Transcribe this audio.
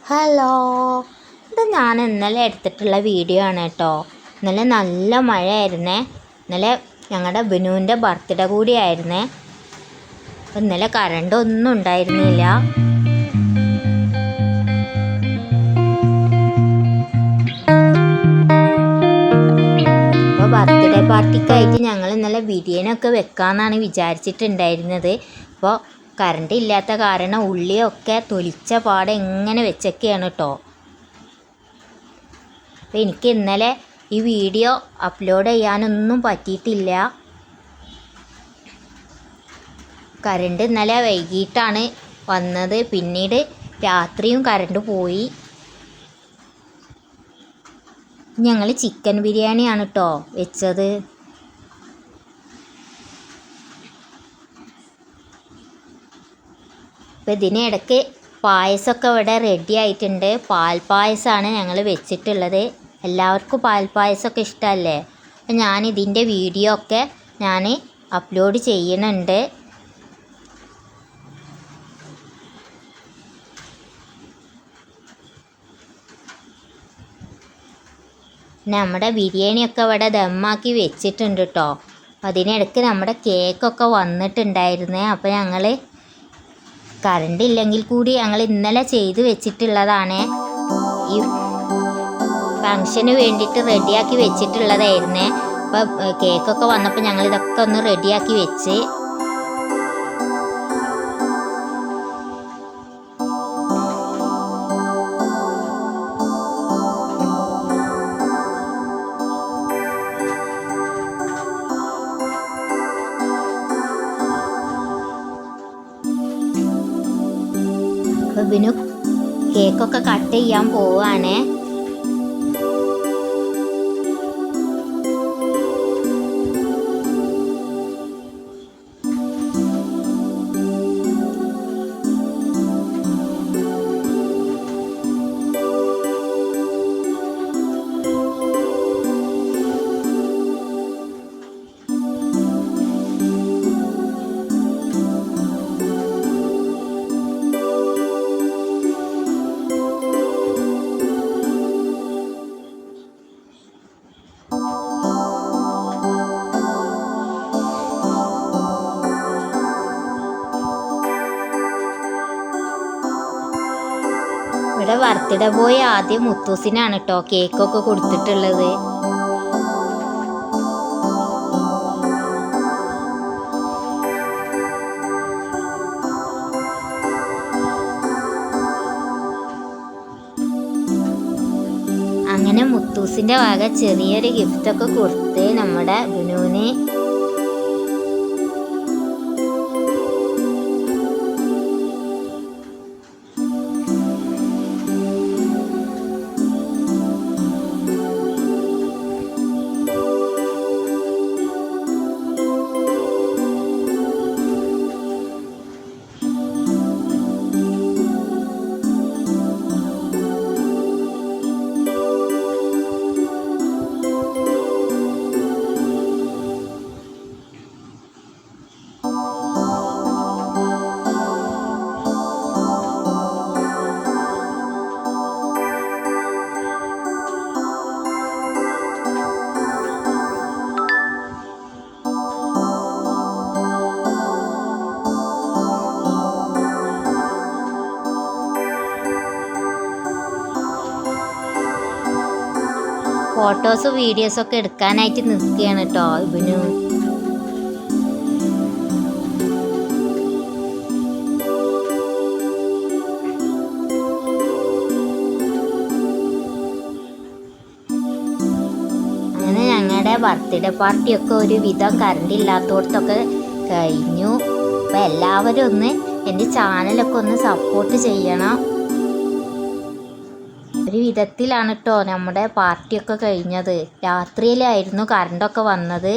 Hello, ഇത് ഞാൻ ഇന്നലെ എടുത്തിട്ടുള്ള വീഡിയോ ആണ് കേട്ടോ. ഇന്നലെ നല്ല മഴയായിരുന്നേ. ഇന്നലെ ഞങ്ങളുടെ ബിനുവിൻ്റെ ബർത്ത്ഡേ കൂടിയായിരുന്നേ. അപ്പം ഇന്നലെ കറണ്ടൊന്നും ഉണ്ടായിരുന്നില്ല. അപ്പോൾ ബർത്ത്ഡേ പാർട്ടിക്കായിട്ട് ഞങ്ങൾ ഇന്നലെ ബിരിയാണി ഒക്കെ വെക്കാമെന്നാണ് വിചാരിച്ചിട്ടുണ്ടായിരുന്നത്. അപ്പോൾ കറണ്ട് ഇല്ലാത്ത കാരണം ഉള്ളിയൊക്കെ തൊലിച്ച പാടെ എങ്ങനെ വെച്ചൊക്കെയാണ് കേട്ടോ. അപ്പോൾ എനിക്ക് ഇന്നലെ ഈ വീഡിയോ അപ്ലോഡ് ചെയ്യാനൊന്നും പറ്റിയിട്ടില്ല. കറണ്ട് ഇന്നലെ വൈകിട്ടാണ് വന്നത്. പിന്നീട് രാത്രിയും കറണ്ട് പോയി. ഞങ്ങൾ ചിക്കൻ ബിരിയാണിയാണ് കേട്ടോ വെച്ചത്. അപ്പോൾ ഇതിനിടയ്ക്ക് പായസമൊക്കെ ഇവിടെ റെഡി ആയിട്ടുണ്ട്. പാൽപ്പായസമാണ് ഞങ്ങൾ വെച്ചിട്ടുള്ളത്. എല്ലാവർക്കും പാൽപ്പായസമൊക്കെ ഇഷ്ടമല്ലേ. അപ്പം ഞാൻ ഇതിൻ്റെ വീഡിയോ ഒക്കെ ഞാൻ അപ്ലോഡ് ചെയ്യുന്നുണ്ട്. നമ്മുടെ ബിരിയാണിയൊക്കെ ഇവിടെ ദമ്മാക്കി വെച്ചിട്ടുണ്ട് കേട്ടോ. അതിനിടയ്ക്ക് നമ്മുടെ കേക്കൊക്കെ വന്നിട്ടുണ്ടായിരുന്നേ. അപ്പോൾ ഞങ്ങൾ കറണ്ട് ഇല്ലെങ്കിൽ കൂടി ഞങ്ങൾ ഇന്നലെ ചെയ്ത് വെച്ചിട്ടുള്ളതാണ്. ഈ ഫങ്ഷന് വേണ്ടിയിട്ട് റെഡിയാക്കി വെച്ചിട്ടുള്ളതായിരുന്നേ. അപ്പോൾ കേക്കൊക്കെ വന്നപ്പോൾ ഞങ്ങൾ ഇതൊക്കെ ഒന്ന് റെഡിയാക്കി വെച്ച്. അപ്പോൾ ബിനു കേക്കൊക്കെ കട്ട് ചെയ്യാൻ പോവാണ്. ഇവിടെ ബർത്ത്ഡേ ബോയ് ആദ്യം മുത്തൂസിനാണ് കേട്ടോ കേക്കൊക്കെ കൊടുത്തിട്ടുള്ളത്. അങ്ങനെ മുത്തൂസിൻ്റെ വക ചെറിയൊരു ഗിഫ്റ്റൊക്കെ കൊടുത്ത് നമ്മുടെ ബിനുവിന്. ഫോട്ടോസും വീഡിയോസൊക്കെ എടുക്കാനായിട്ട് നിൽക്കുകയാണ് കേട്ടോ ഇവനു. അങ്ങനെ ഞങ്ങളുടെ ബർത്ത്ഡേ പാർട്ടിയൊക്കെ ഒരു വിധം കറണ്ട് ഇല്ലാത്തടത്തൊക്കെ കഴിഞ്ഞു. അപ്പോൾ എല്ലാവരും ഒന്ന് എൻ്റെ ചാനലൊക്കെ ഒന്ന് സപ്പോർട്ട് ചെയ്യണം. ഒരു വിധത്തിലാണ് കേട്ടോ നമ്മുടെ പാർട്ടിയൊക്കെ കഴിഞ്ഞത്. രാത്രിയിലായിരുന്നു കറണ്ടൊക്കെ വന്നത്.